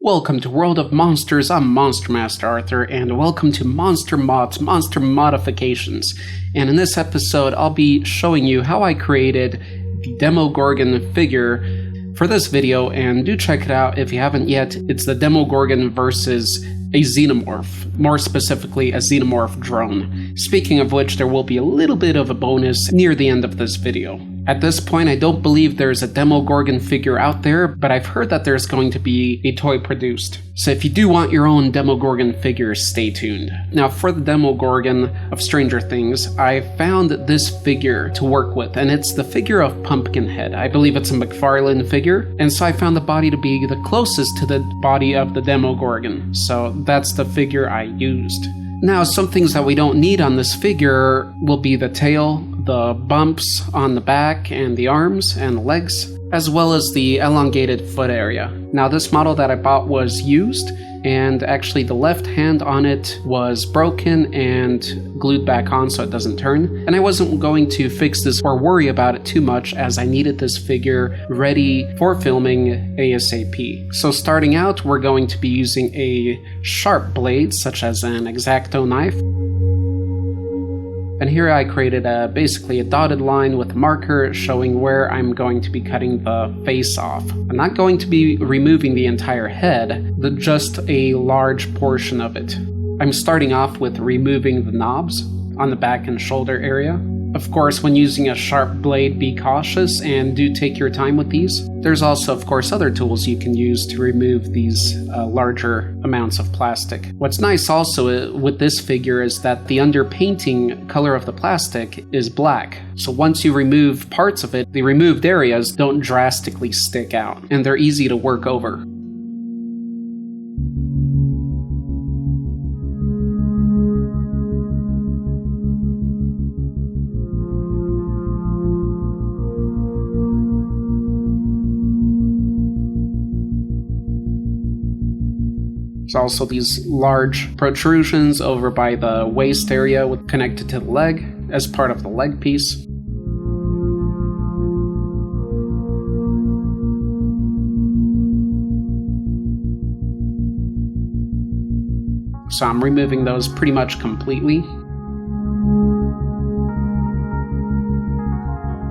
Welcome to World of Monsters, I'm Monster Master Arthur, and welcome to Monster Mods, Monster Modifications. And in this episode, I'll be showing you how I created the Demogorgon figure for this video, and do check it out if you haven't yet. It's the Demogorgon versus a xenomorph, more specifically a xenomorph drone. Speaking of which, there will be a little bit of a bonus near the end of this video. At this point, I don't believe there's a Demogorgon figure out there, but I've heard that there's going to be a toy produced. So if you do want your own Demogorgon figure, stay tuned. Now for the Demogorgon of Stranger Things, I found this figure to work with, and it's the figure of Pumpkinhead. I believe it's a McFarlane figure, and so I found the body to be the closest to the body of the Demogorgon. So that's the figure I used. Now, some things that we don't need on this figure will be the tail, the bumps on the back and the arms and the legs, as well as the elongated foot area. Now, this model that I bought was used, and actually the left hand on it was broken and glued back on so it doesn't turn. And I wasn't going to fix this or worry about it too much, as I needed this figure ready for filming ASAP. So starting out, we're going to be using a sharp blade, such as an X-Acto knife. And here I created basically a dotted line with a marker showing where I'm going to be cutting the face off. I'm not going to be removing the entire head, but just a large portion of it. I'm starting off with removing the knobs on the back and shoulder area. Of course, when using a sharp blade, be cautious and do take your time with these. There's also, of course, other tools you can use to remove these larger amounts of plastic. What's nice also with this figure is that the underpainting color of the plastic is black. So once you remove parts of it, the removed areas don't drastically stick out, and they're easy to work over. There's also these large protrusions over by the waist area connected to the leg as part of the leg piece. So I'm removing those pretty much completely.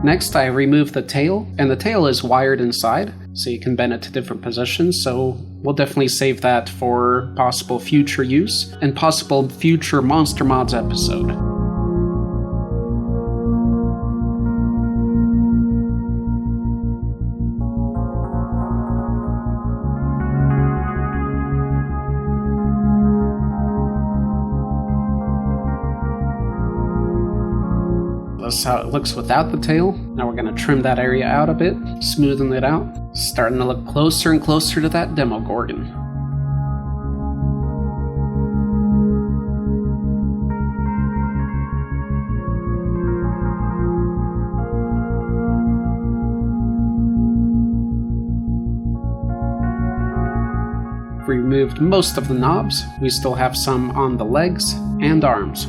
Next, I remove the tail, and the tail is wired inside, so you can bend it to different positions, so we'll definitely save that for possible future use and possible future Monster Mods episode. That's how it looks without the tail. Now we're going to trim that area out a bit, smoothen it out, starting to look closer and closer to that Demogorgon. We removed most of the knobs. We still have some on the legs and arms.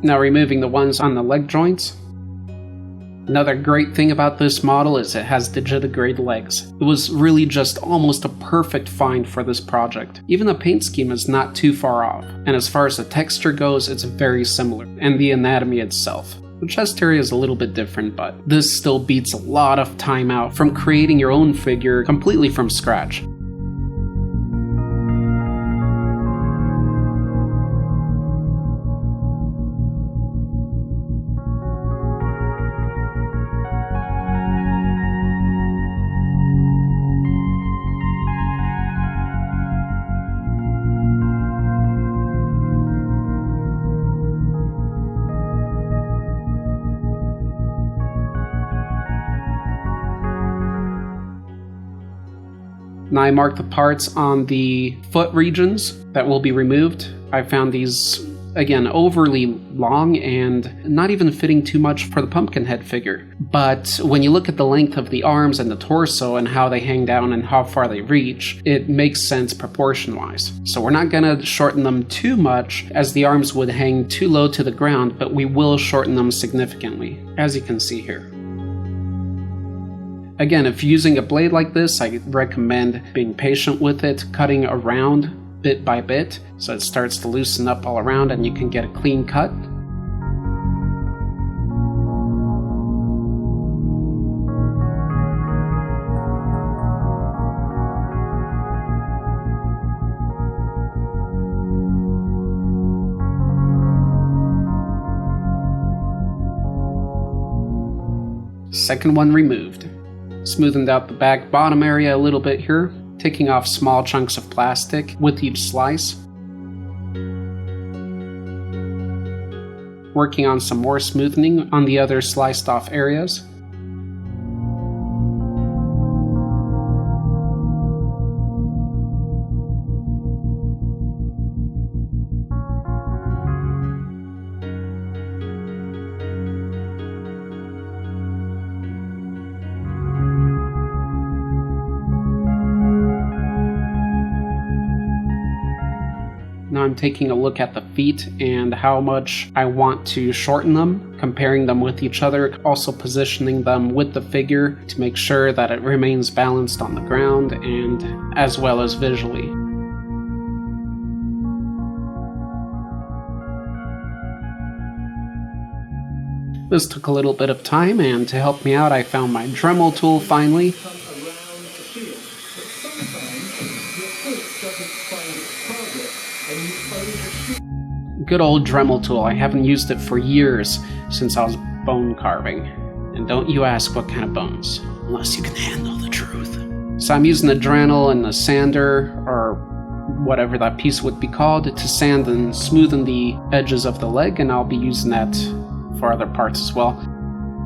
Now removing the ones on the leg joints. Another great thing about this model is it has digitigrade legs. It was really just almost a perfect find for this project. Even the paint scheme is not too far off, and as far as the texture goes, it's very similar, and the anatomy itself. The chest area is a little bit different, but this still beats a lot of time out from creating your own figure completely from scratch. Now I marked the parts on the foot regions that will be removed. I found these again, overly long and not even fitting too much for the Pumpkinhead figure. But when you look at the length of the arms and the torso and how they hang down and how far they reach, it makes sense proportion-wise. So we're not gonna shorten them too much, as the arms would hang too low to the ground, but we will shorten them significantly, as you can see here. Again, if using a blade like this, I recommend being patient with it, cutting around bit by bit, so it starts to loosen up all around and you can get a clean cut. Second one removed. Smoothened out the back bottom area a little bit here, taking off small chunks of plastic with each slice. Working on some more smoothing on the other sliced off areas. Now I'm taking a look at the feet and how much I want to shorten them, comparing them with each other, also positioning them with the figure to make sure that it remains balanced on the ground and as well as visually. This took a little bit of time, and to help me out I found my Dremel tool finally. Good old Dremel tool. I haven't used it for years, since I was bone carving. And don't you ask what kind of bones, unless you can handle the truth. So I'm using the Dremel and the sander, or whatever that piece would be called, to sand and smoothen the edges of the leg, and I'll be using that for other parts as well.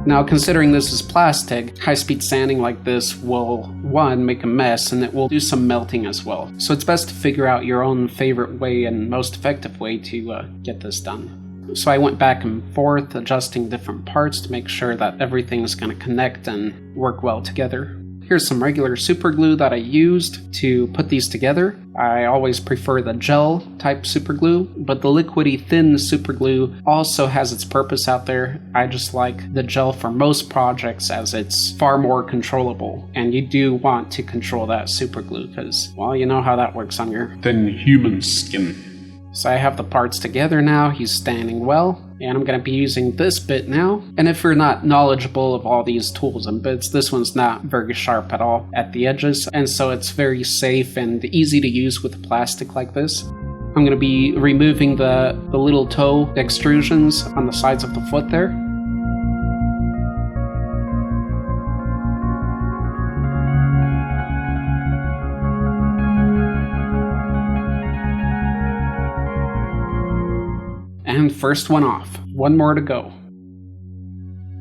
Now, considering this is plastic, high-speed sanding like this will, one, make a mess, and it will do some melting as well. So it's best to figure out your own favorite way and most effective way to get this done. So I went back and forth, adjusting different parts to make sure that everything's going to connect and work well together. Here's some regular super glue that I used to put these together. I always prefer the gel type super glue, but the liquidy thin super glue also has its purpose out there. I just like the gel for most projects as it's far more controllable, and you do want to control that super glue because, well, you know how that works on your thin human skin. So I have the parts together now, he's standing well, and I'm going to be using this bit now. And if you're not knowledgeable of all these tools and bits, this one's not very sharp at all at the edges, and so it's very safe and easy to use with plastic like this. I'm going to be removing the little toe extrusions on the sides of the foot there. And first one off. One more to go.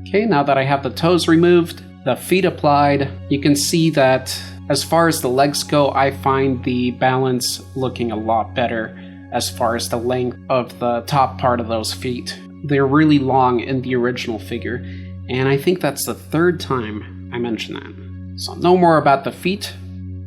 Okay, now that I have the toes removed, the feet applied, you can see that as far as the legs go, I find the balance looking a lot better as far as the length of the top part of those feet. They're really long in the original figure, and I think that's the third time I mention that. So no more about the feet.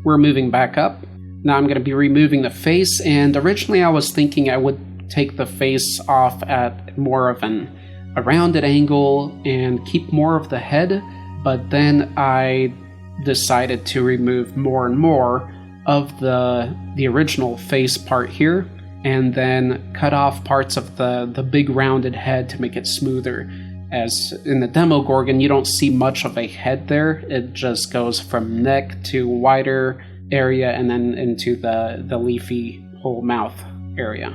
We're moving back up. Now I'm going to be removing the face, and originally I was thinking I would take the face off at more of a rounded angle and keep more of the head, but then I decided to remove more and more of the original face part here, and then cut off parts of the big rounded head to make it smoother. As in the Demogorgon, you don't see much of a head there, it just goes from neck to wider area and then into the leafy whole mouth area.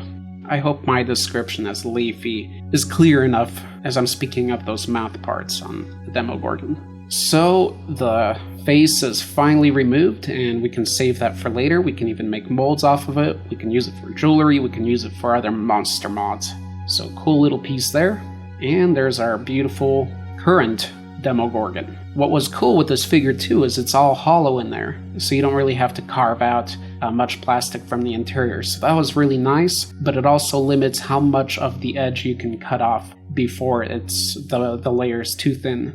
I hope my description as leafy is clear enough as I'm speaking of those mouth parts on the Demogorgon. So the face is finally removed, and we can save that for later. We can even make molds off of it. We can use it for jewelry. We can use it for other monster mods. So cool little piece there. And there's our beautiful current Demogorgon. What was cool with this figure too is it's all hollow in there, so you don't really have to carve out much plastic from the interior. So that was really nice, but it also limits how much of the edge you can cut off before the layer's too thin.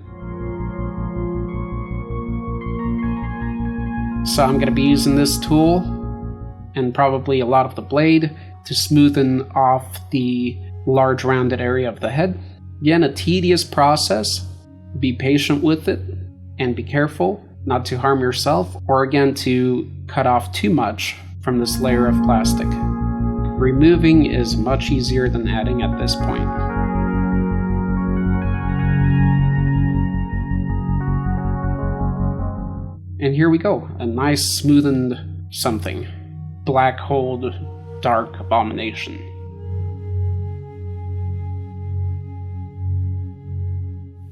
So I'm going to be using this tool and probably a lot of the blade to smoothen off the large rounded area of the head. Again, a tedious process. Be patient with it and be careful not to harm yourself or again to cut off too much from this layer of plastic. Removing is much easier than adding at this point. And here we go, a nice smoothened something. Black holed dark abomination.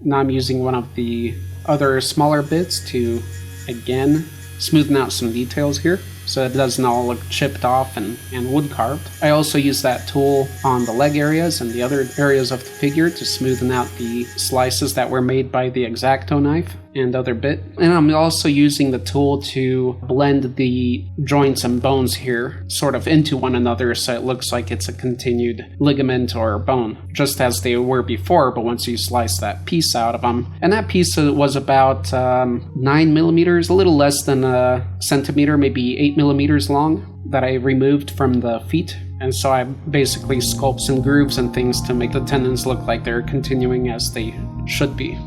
Now I'm using one of the other smaller bits to, again, smoothen out some details here, so it doesn't all look chipped off and wood carved. I also use that tool on the leg areas and the other areas of the figure to smoothen out the slices that were made by the X-Acto knife and other bit. And I'm also using the tool to blend the joints and bones here sort of into one another so it looks like it's a continued ligament or bone, just as they were before, but once you slice that piece out of them. And that piece was about 9 millimeters, a little less than a centimeter, maybe 8 millimeters long, that I removed from the feet. And so I basically sculpt some grooves and things to make the tendons look like they're continuing as they should be.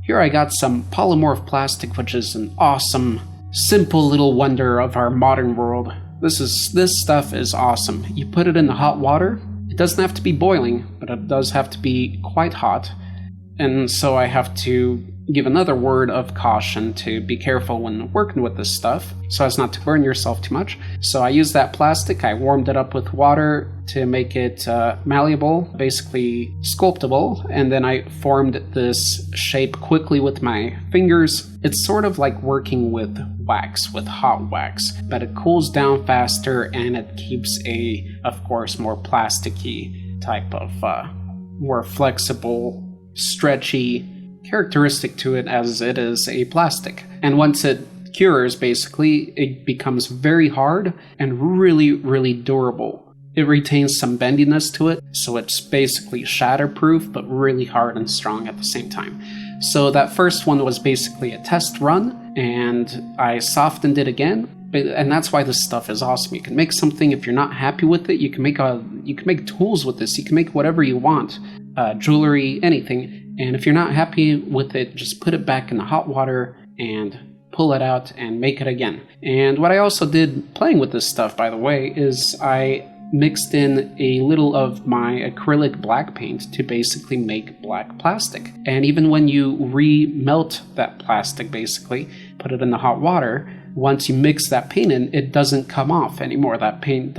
Here I got some polymorph plastic, which is an awesome, simple little wonder of our modern world. This stuff is awesome. You put it in the hot water. It doesn't have to be boiling, but it does have to be quite hot. And so I have to give another word of caution to be careful when working with this stuff, so as not to burn yourself too much. So I used that plastic, I warmed it up with water to make it malleable, basically sculptable, and then I formed this shape quickly with my fingers. It's sort of like working with wax, with hot wax, but it cools down faster and it keeps of course, more plasticky type of, more flexible, stretchy characteristic to it as it is a plastic. And once it cures, basically, it becomes very hard and really, really durable. It retains some bendiness to it, so it's basically shatterproof, but really hard and strong at the same time. So that first one was basically a test run, and I softened it again. And that's why this stuff is awesome. You can make something, if you're not happy with it, you can make tools with this. You can make whatever you want, jewelry, anything. And if you're not happy with it, just put it back in the hot water and pull it out and make it again. And what I also did playing with this stuff, by the way, is I mixed in a little of my acrylic black paint to basically make black plastic. And even when you remelt that plastic, basically, put it in the hot water, once you mix that paint in, it doesn't come off anymore. That paint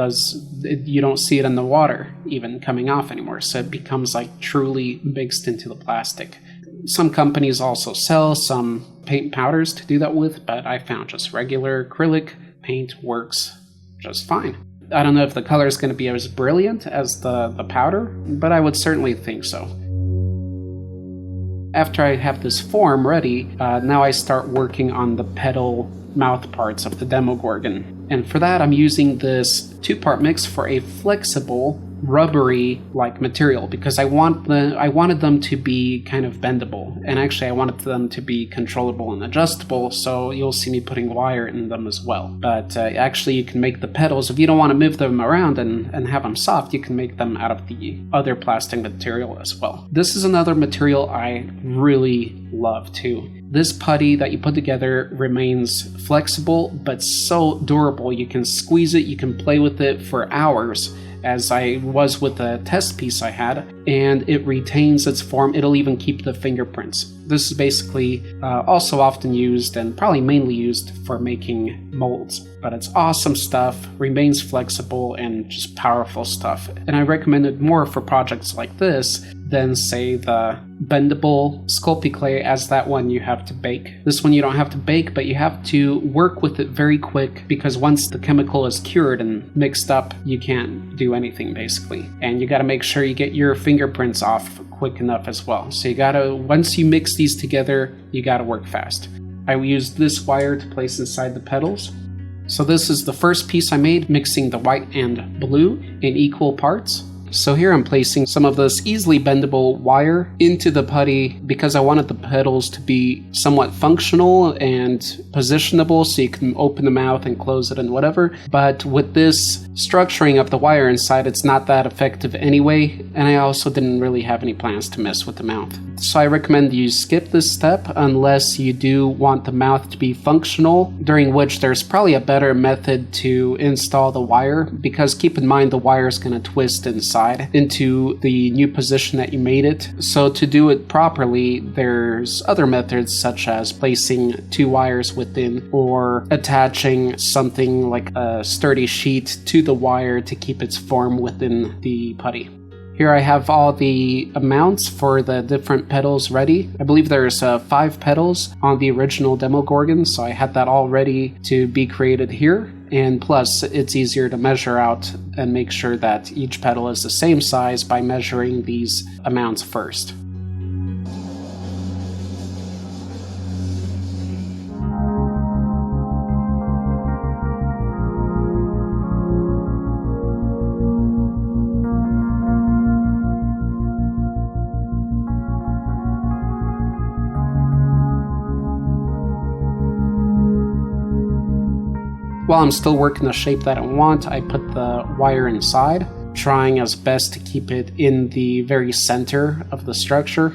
you don't see it in the water even coming off anymore. So it becomes like truly mixed into the plastic. Some companies also sell some paint powders to do that with, but I found just regular acrylic paint works just fine. I don't know if the color is going to be as brilliant as the powder, but I would certainly think so. After I have this form ready, now I start working on the petal mouth parts of the Demogorgon. And for that, I'm using this 2-part mix for a flexible, rubbery-like material, because I wanted them to be kind of bendable, and actually I wanted them to be controllable and adjustable, so you'll see me putting wire in them as well. But actually you can make the petals, if you don't want to move them around and have them soft, you can make them out of the other plastic material as well. This is another material I really love too. This putty that you put together remains flexible, but so durable. You can squeeze it, you can play with it for hours, as I was with the test piece I had, and it retains its form. It'll even keep the fingerprints. This is basically also often used and probably mainly used for making molds, but it's awesome stuff, remains flexible, and just powerful stuff. And I recommend it more for projects like this than, say, the bendable Sculpey clay, as that one you have to bake. This one you don't have to bake, but you have to work with it very quick, because once the chemical is cured and mixed up, you can't do anything basically. And you gotta make sure you get your fingerprints off quick enough as well. So you gotta, once you mix these together, you gotta work fast. I used this wire to place inside the petals. So this is the first piece I made, mixing the white and blue in equal parts. So here I'm placing some of this easily bendable wire into the putty because I wanted the petals to be somewhat functional and positionable, so you can open the mouth and close it and whatever. But with this structuring of the wire inside, it's not that effective anyway, and I also didn't really have any plans to mess with the mouth. So I recommend you skip this step unless you do want the mouth to be functional, during which there's probably a better method to install the wire, because keep in mind the wire is going to twist inside into the new position that you made it. So to do it properly, there's other methods such as placing two wires within, or attaching something like a sturdy sheet to the wire to keep its form within the putty. Here I have all the amounts for the different petals ready. I believe there's 5 petals on the original Demogorgon, so I had that all ready to be created here. And plus, it's easier to measure out and make sure that each petal is the same size by measuring these amounts first. While I'm still working the shape that I want, I put the wire inside, trying as best to keep it in the very center of the structure.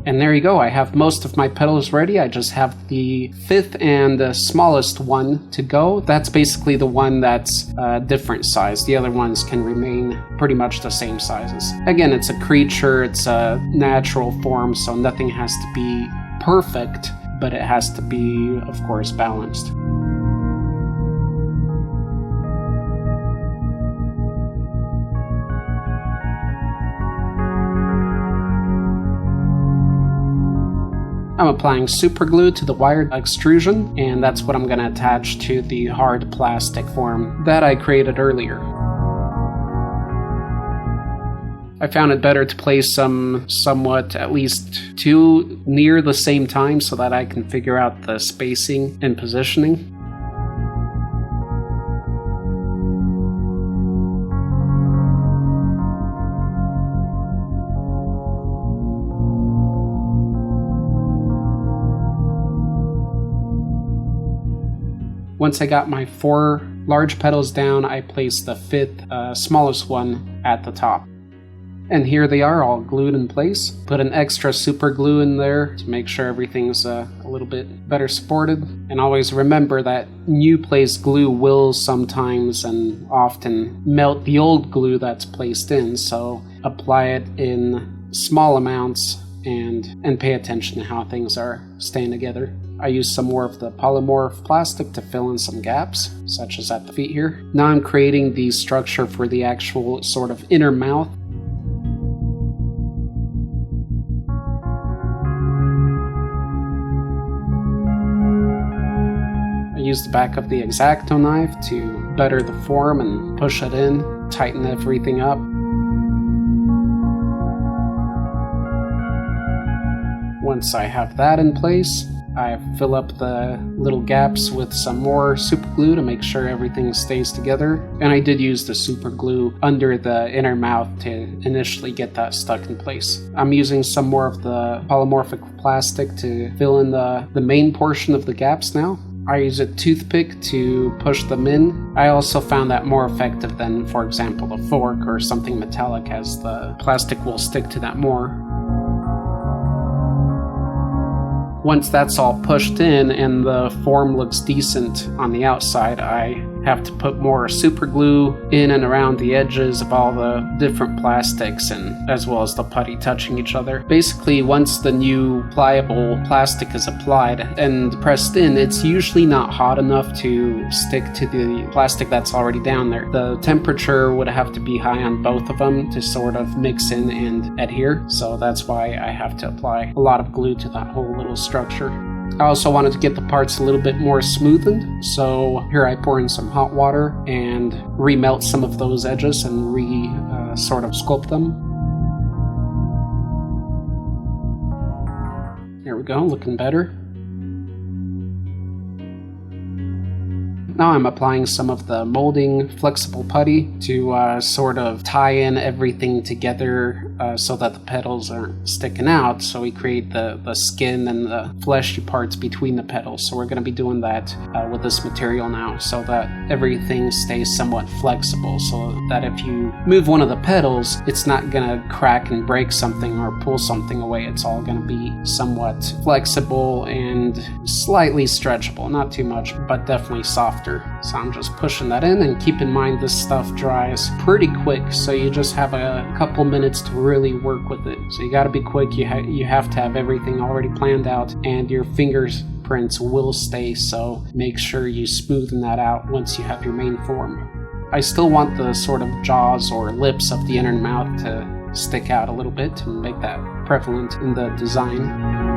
And there you go, I have most of my petals ready. I just have the 5th and the smallest one to go. That's basically the one that's a different size. The other ones can remain pretty much the same sizes. Again, it's a creature, it's a natural form, so nothing has to be perfect, but it has to be, of course, balanced. I'm applying superglue to the wired extrusion, and that's what I'm going to attach to the hard plastic form that I created earlier. I found it better to place some somewhat, at least 2 near the same time, so that I can figure out the spacing and positioning. Once I got my 4 large petals down, I placed the 5th, smallest one at the top. And here they are, all glued in place. Put an extra super glue in there to make sure everything's a little bit better supported. And always remember that new placed glue will sometimes and often melt the old glue that's placed in, so apply it in small amounts and pay attention to how things are staying together. I used some more of the polymorph plastic to fill in some gaps, such as at the feet here. Now I'm creating the structure for the actual sort of inner mouth. I used the back of the X-Acto knife to better the form and push it in, tighten everything up. Once I have that in place, I fill up the little gaps with some more super glue to make sure everything stays together. And I did use the super glue under the inner mouth to initially get that stuck in place. I'm using some more of the polymorphic plastic to fill in the main portion of the gaps now. I use a toothpick to push them in. I also found that more effective than, for example, a fork or something metallic, as the plastic will stick to that more. Once that's all pushed in and the form looks decent on the outside, I have to put more super glue in and around the edges of all the different plastics, and as well as the putty touching each other. Basically, once the new pliable plastic is applied and pressed in, it's usually not hot enough to stick to the plastic that's already down there. The temperature would have to be high on both of them to sort of mix in and adhere, so that's why I have to apply a lot of glue to that whole little structure. I also wanted to get the parts a little bit more smoothened, so here I pour in some hot water and remelt some of those edges and sort of sculpt them. There we go, looking better. Now I'm applying some of the molding flexible putty to sort of tie in everything together so that the petals aren't sticking out, so we create the skin and the fleshy parts between the petals. So we're going to be doing that with this material now, so that everything stays somewhat flexible, so that if you move one of the petals, it's not going to crack and break something or pull something away. It's all going to be somewhat flexible and slightly stretchable, not too much, but definitely softer. So I'm just pushing that in, and keep in mind this stuff dries pretty quick, so you just have a couple minutes to really work with it. So you gotta be quick, you have to have everything already planned out, and your fingerprints will stay, so make sure you smoothen that out once you have your main form. I still want the sort of jaws or lips of the inner mouth to stick out a little bit to make that prevalent in the design.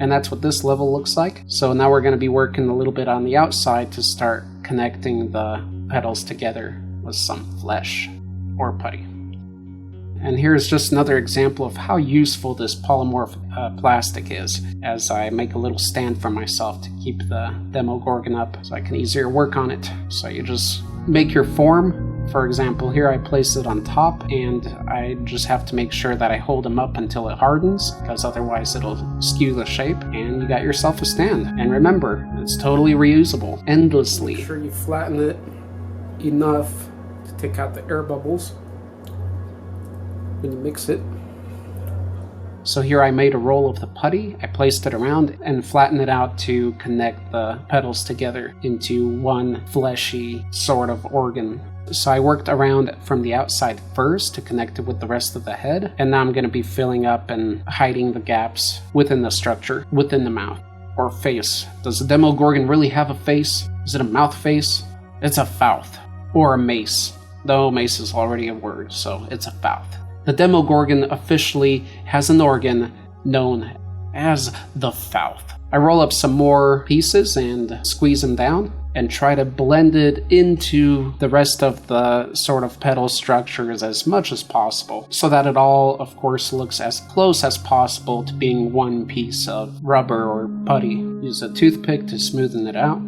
And that's what this level looks like. So now we're going to be working a little bit on the outside to start connecting the petals together with some flesh or putty. And here's just another example of how useful this polymorphic plastic is, as I make a little stand for myself to keep the Demogorgon up so I can easier work on it. So you just make your form. For example, here I place it on top, and I just have to make sure that I hold them up until it hardens, because otherwise it'll skew the shape, and you got yourself a stand. And remember, it's totally reusable, endlessly. Make sure you flatten it enough to take out the air bubbles when you mix it. So here I made a roll of the putty, I placed it around and flattened it out to connect the petals together into one fleshy sort of organ. So I worked around from the outside first to connect it with the rest of the head, and now I'm going to be filling up and hiding the gaps within the structure, within the mouth. Or face. Does the Demogorgon really have a face? Is it a mouth face? It's a fouth. Or a mace. Though mace is already a word, so it's a fouth. The Demogorgon officially has an organ known as the fouth. I roll up some more pieces and squeeze them down and try to blend it into the rest of the sort of petal structures as much as possible, so that it all, of course, looks as close as possible to being one piece of rubber or putty. Use a toothpick to smoothen it out.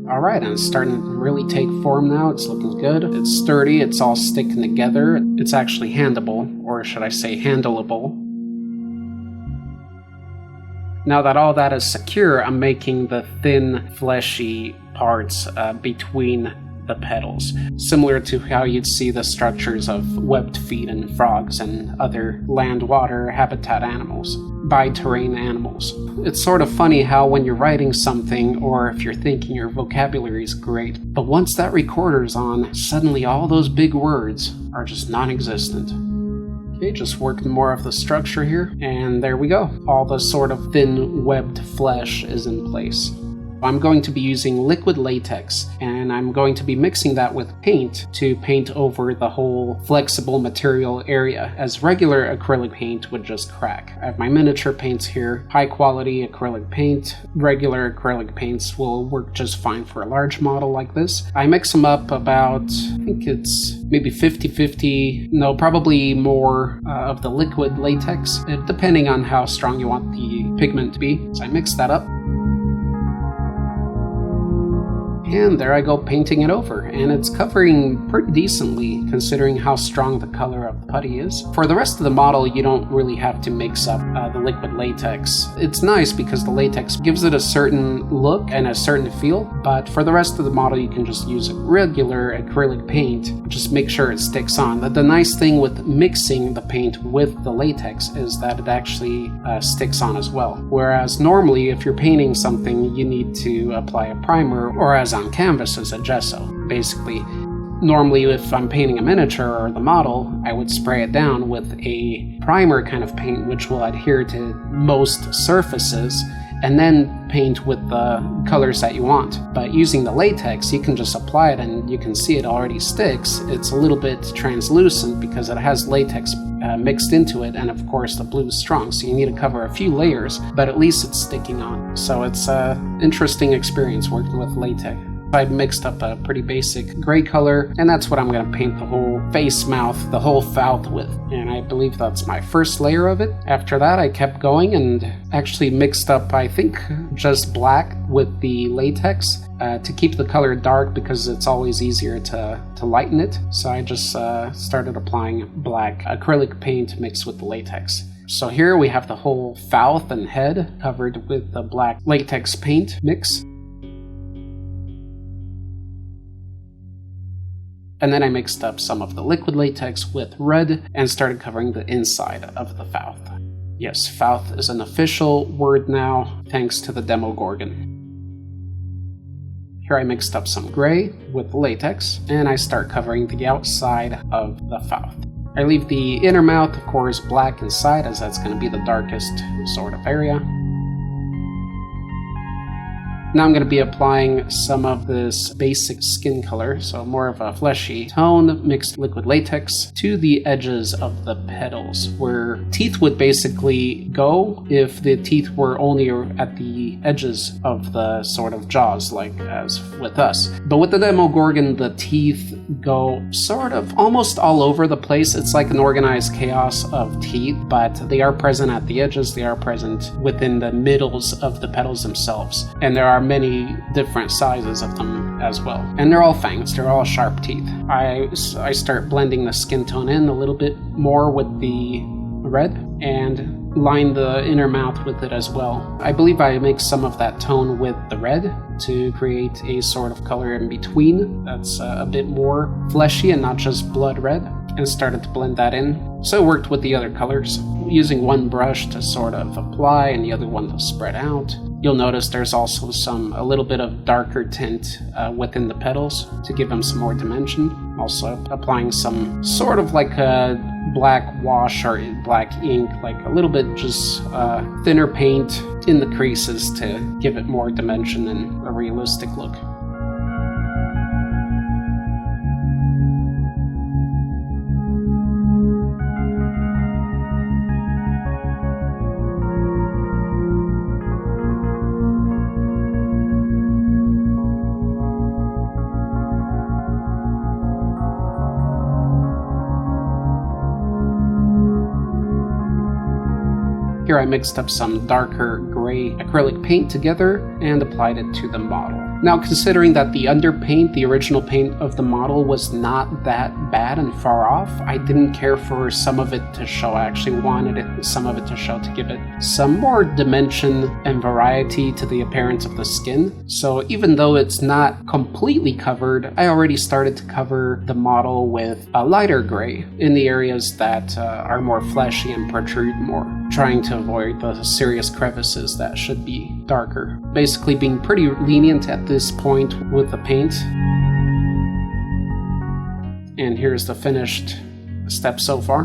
Alright, and it's starting to really take form now. It's looking good. It's sturdy. It's all sticking together. It's actually handleable, or should I say handleable. Now that all that is secure, I'm making the thin, fleshy parts between the petals, similar to how you'd see the structures of webbed feet and frogs and other land-water habitat animals, bi-terrain animals. It's sort of funny how when you're writing something, or if you're thinking your vocabulary is great, but once that recorder's on, suddenly all those big words are just non-existent. Okay, just working more of the structure here, and there we go. All the sort of thin webbed flesh is in place. I'm going to be using liquid latex, and I'm going to be mixing that with paint to paint over the whole flexible material area, as regular acrylic paint would just crack. I have my miniature paints here, high quality acrylic paint. Regular acrylic paints will work just fine for a large model like this. I mix them up about, I think it's maybe 50-50, no, probably more of the liquid latex, depending on how strong you want the pigment to be. So I mix that up. And there I go painting it over, and it's covering pretty decently considering how strong the color of the putty is. For the rest of the model, you don't really have to mix up the liquid latex. It's nice because the latex gives it a certain look and a certain feel, but for the rest of the model you can just use regular acrylic paint. Just make sure it sticks on. The nice thing with mixing the paint with the latex is that it actually sticks on as well. Whereas normally if you're painting something, you need to apply a primer, or as on canvas as a gesso. Basically, normally if I'm painting a miniature or the model, I would spray it down with a primer kind of paint which will adhere to most surfaces, and then paint with the colors that you want. But using the latex, you can just apply it and you can see it already sticks. It's a little bit translucent because it has latex mixed into it, and of course the blue is strong, so you need to cover a few layers, but at least it's sticking on. So it's an interesting experience working with latex. I mixed up a pretty basic gray color, and that's what I'm going to paint the whole face, mouth, the whole mouth with. And I believe that's my first layer of it. After that, I kept going and actually mixed up, I think, just black with the latex to keep the color dark because it's always easier to lighten it. So I just started applying black acrylic paint mixed with the latex. So here we have the whole mouth and head covered with the black latex paint mix. And then I mixed up some of the liquid latex with red and started covering the inside of the mouth. Yes, mouth is an official word now, thanks to the Demogorgon. Here I mixed up some gray with latex, and I start covering the outside of the mouth. I leave the inner mouth, of course, black inside, as that's going to be the darkest sort of area. Now I'm going to be applying some of this basic skin color, so more of a fleshy tone, mixed liquid latex, to the edges of the petals, where teeth would basically go if the teeth were only at the edges of the sort of jaws, like as with us. But with the Demogorgon, the teeth go sort of almost all over the place. It's like an organized chaos of teeth, but they are present at the edges, they are present within the middles of the petals themselves. And there are many different sizes of them as well. And they're all fangs, they're all sharp teeth. I start blending the skin tone in a little bit more with the red and line the inner mouth with it as well. I believe I mix some of that tone with the red to create a sort of color in between that's a bit more fleshy and not just blood red, and started to blend that in. So I worked with the other colors, using one brush to sort of apply and the other one to spread out. You'll notice there's also a little bit of darker tint within the petals to give them some more dimension. Also applying some sort of like a black wash or black ink, like a little bit just thinner paint in the creases to give it more dimension and a realistic look. Here I mixed up some darker gray acrylic paint together and applied it to the model. Now, considering that the underpaint, the original paint of the model, was not that bad and far off, I didn't care for some of it to show. I actually wanted some of it to show to give it some more dimension and variety to the appearance of the skin. So even though it's not completely covered, I already started to cover the model with a lighter gray in the areas that are more fleshy and protrude more, trying to avoid the serious crevices that should be darker. Basically being pretty lenient at this point with the paint. And here's the finished step so far.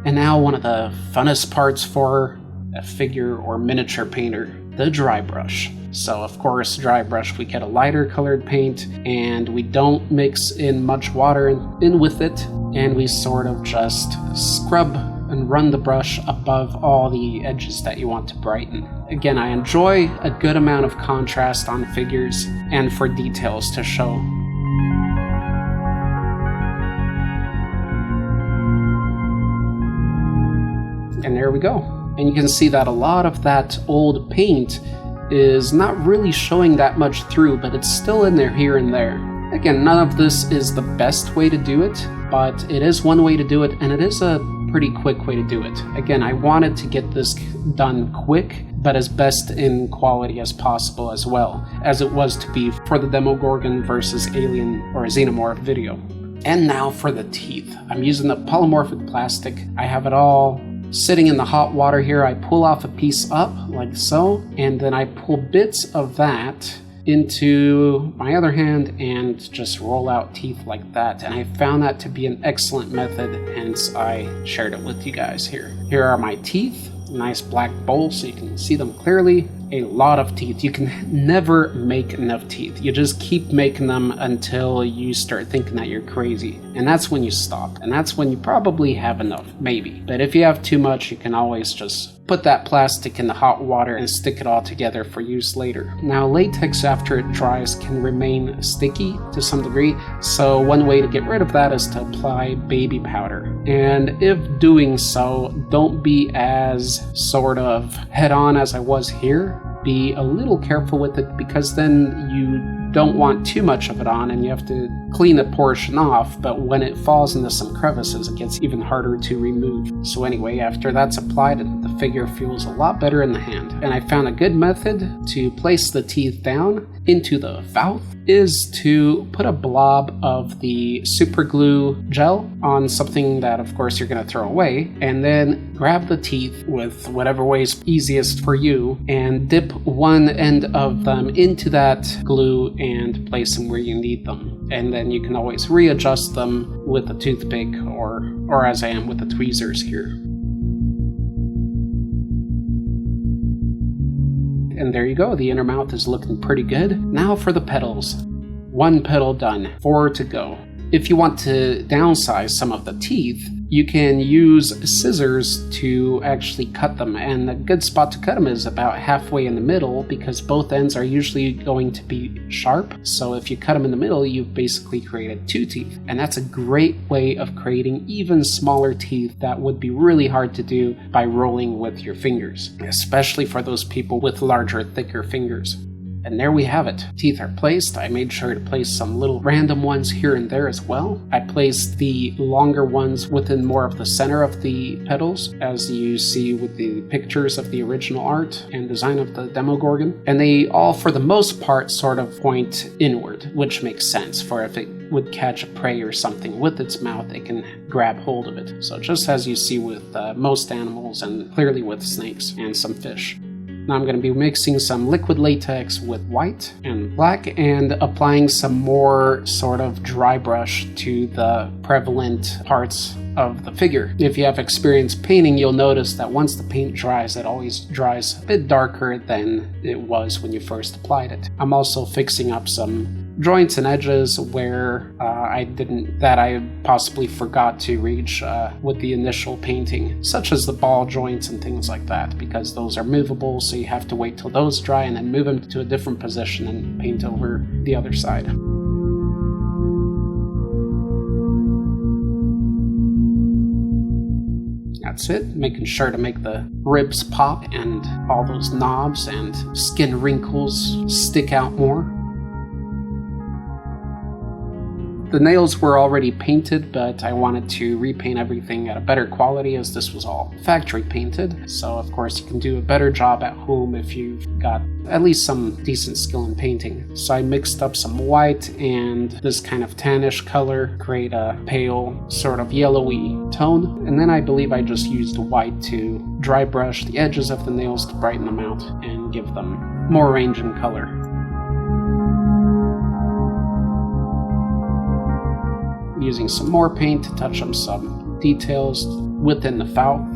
And now one of the funnest parts for a figure or miniature painter, the dry brush. So of course, dry brush, we get a lighter colored paint, and we don't mix in much water in with it, and we sort of just scrub and run the brush above all the edges that you want to brighten. Again, I enjoy a good amount of contrast on figures and for details to show. And there we go. And you can see that a lot of that old paint is not really showing that much through, but it's still in there here and there. Again, none of this is the best way to do it, but it is one way to do it, and it is a pretty quick way to do it. Again, I wanted to get this done quick, but as best in quality as possible as well, as it was to be for the Demogorgon versus Alien or Xenomorph video. And now for the teeth. I'm using the polymorphic plastic. I have it all sitting in the hot water here. I pull off a piece up like so, and then I pull bits of that into my other hand and just roll out teeth like that. And I found that to be an excellent method, hence I shared it with you guys here. Here are my teeth, nice black bowl so you can see them clearly. A lot of teeth. You can never make enough teeth. You just keep making them until you start thinking that you're crazy. And that's when you stop. And that's when you probably have enough, maybe. But if you have too much, you can always just put that plastic in the hot water and stick it all together for use later. Now, latex after it dries can remain sticky to some degree, so one way to get rid of that is to apply baby powder. And if doing so, don't be as sort of head-on as I was here. Be a little careful with it, because then you don't want too much of it on and you have to clean a portion off, but when it falls into some crevices it gets even harder to remove. So anyway, after that's applied, the figure feels a lot better in the hand. And I found a good method to place the teeth down into the mouth is to put a blob of the super glue gel on something that of course you're going to throw away, and then grab the teeth with whatever way is easiest for you and dip one end of them into that glue and place them where you need them. And then you can always readjust them with a toothpick or as I am with the tweezers here. And there you go, the inner mouth is looking pretty good. Now for the petals. One petal done, 4 to go. If you want to downsize some of the teeth, you can use scissors to actually cut them, and a good spot to cut them is about halfway in the middle, because both ends are usually going to be sharp. So if you cut them in the middle, you've basically created 2 teeth, and that's a great way of creating even smaller teeth that would be really hard to do by rolling with your fingers, especially for those people with larger, thicker fingers. And there we have it. Teeth are placed. I made sure to place some little random ones here and there as well. I placed the longer ones within more of the center of the petals, as you see with the pictures of the original art and design of the Demogorgon. And they all, for the most part, sort of point inward, which makes sense, for if it would catch a prey or something with its mouth, it can grab hold of it. So just as you see with most animals, and clearly with snakes and some fish. Now I'm going to be mixing some liquid latex with white and black and applying some more sort of dry brush to the prevalent parts of the figure. If you have experience painting, you'll notice that once the paint dries, it always dries a bit darker than it was when you first applied it. I'm also fixing up some joints and edges where I possibly forgot to reach with the initial painting, such as the ball joints and things like that, because those are movable, so you have to wait till those dry and then move them to a different position and paint over the other side. That's it, making sure to make the ribs pop and all those knobs and skin wrinkles stick out more. The nails were already painted, but I wanted to repaint everything at a better quality, as this was all factory painted. So of course you can do a better job at home if you've got at least some decent skill in painting. So I mixed up some white and this kind of tannish color, create a pale sort of yellowy tone. And then I believe I just used white to dry brush the edges of the nails to brighten them out and give them more range in color. Using some more paint to touch up some details within the mouth.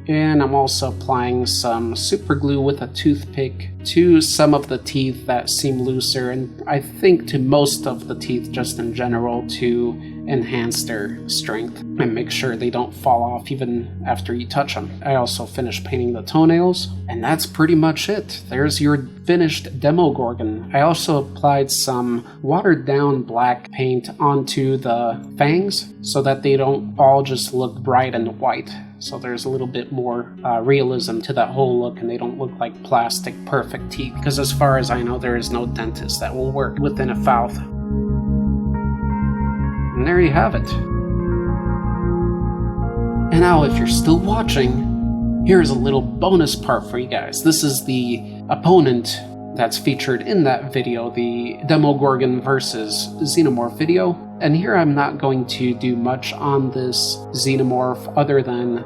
And I'm also applying some super glue with a toothpick to some of the teeth that seem looser, and I think to most of the teeth just in general, to enhance their strength and make sure they don't fall off even after you touch them. I also finished painting the toenails, and that's pretty much it. There's your finished Demogorgon. I also applied some watered down black paint onto the fangs so that they don't all just look bright and white. So there's a little bit more realism to that whole look, and they don't look like plastic perfect teeth, because as far as I know, there is no dentist that will work within a mouth. And there you have it. And now, if you're still watching, here's a little bonus part for you guys. This is the opponent that's featured in that video, the Demogorgon versus Xenomorph video. And here I'm not going to do much on this Xenomorph other than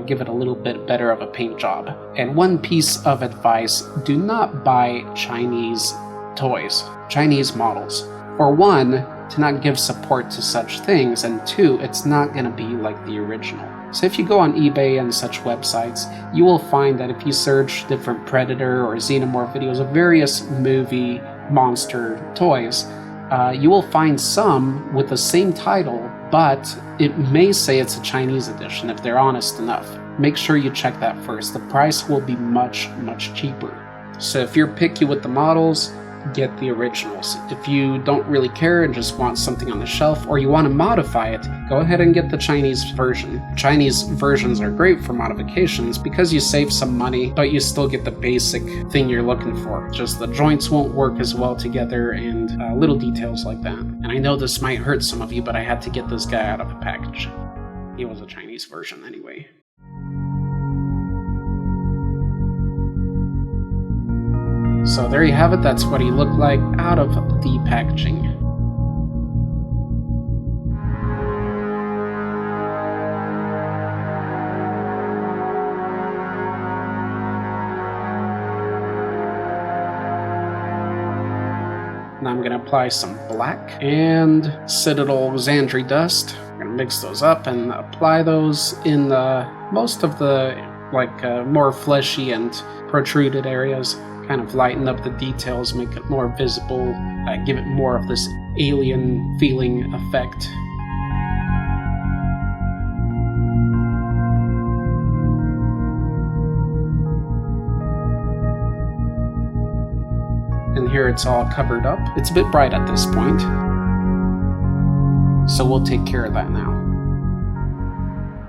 give it a little bit better of a paint job. And one piece of advice: do not buy Chinese toys, Chinese models. For one, to not give support to such things, and two, it's not going to be like the original. So if you go on eBay and such websites, you will find that if you search different Predator or Xenomorph videos of various movie monster toys, you will find some with the same title, but it may say it's a Chinese edition if they're honest enough. Make sure you check that first. The price will be much, much cheaper. So if you're picky with the models, get the originals. If you don't really care and just want something on the shelf, or you want to modify it, go ahead and get the Chinese version. Chinese versions are great for modifications because you save some money, but you still get the basic thing you're looking for. Just the joints won't work as well together, and little details like that. And I know this might hurt some of you, but I had to get this guy out of a package. He was a Chinese version anyway. So there you have it, that's what he looked like out of the packaging. Now I'm going to apply some black and citadel Xandri dust. I'm going to mix those up and apply those in most of the more fleshy and protruded areas. Kind of lighten up the details, make it more visible, give it more of this alien feeling effect. And here it's all covered up. It's a bit bright at this point, so we'll take care of that now.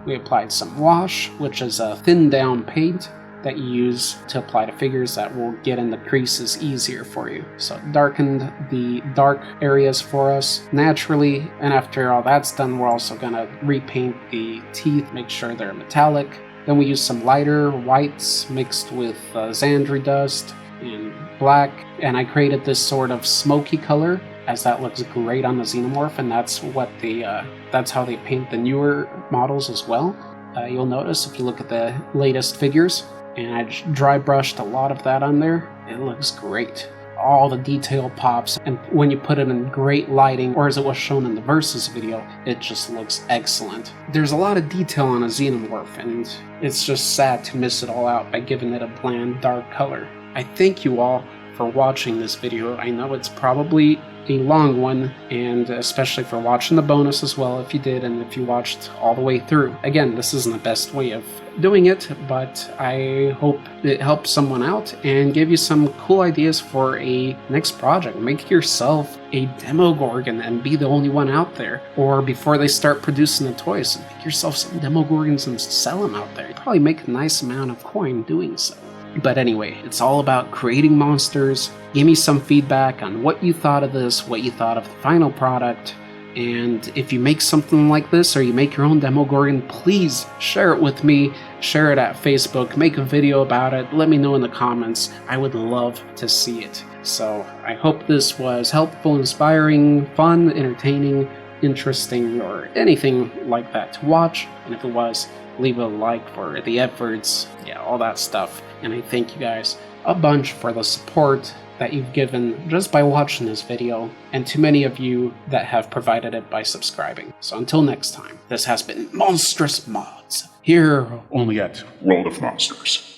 We applied some wash, which is a thinned down paint that you use to apply to figures that will get in the creases easier for you. So it darkened the dark areas for us naturally, and after all that's done, we're also gonna repaint the teeth, make sure they're metallic. Then we use some lighter whites mixed with Xandri dust and black, and I created this sort of smoky color, as that looks great on the Xenomorph, and that's how they paint the newer models as well. You'll notice if you look at the latest figures, and I dry brushed a lot of that on there. It looks great. All the detail pops, and when you put it in great lighting, or as it was shown in the Versus video, it just looks excellent. There's a lot of detail on a Xenomorph, and it's just sad to miss it all out by giving it a bland, dark color. I thank you all for watching this video. I know it's probably a long one, and especially for watching the bonus as well if you did, and if you watched all the way through. Again, this isn't the best way of doing it, but I hope it helps someone out and give you some cool ideas for a next project. Make yourself a Demogorgon and be the only one out there, or before they start producing the toys, make yourself some Demogorgons and sell them out there. You probably make a nice amount of coin doing so. But anyway, it's all about creating monsters. Give me some feedback on what you thought of this, what you thought of the final product, and if you make something like this or you make your own Demogorgon, please share it with me, share it at Facebook, make a video about it, let me know in the comments. I would love to see it. So I hope this was helpful, inspiring, fun, entertaining, interesting, or anything like that to watch, and if it was, leave a like for the efforts, all that stuff. And I thank you guys a bunch for the support that you've given just by watching this video, and to many of you that have provided it by subscribing. So until next time, this has been Monstrous Mods. Here Only at World of Monsters.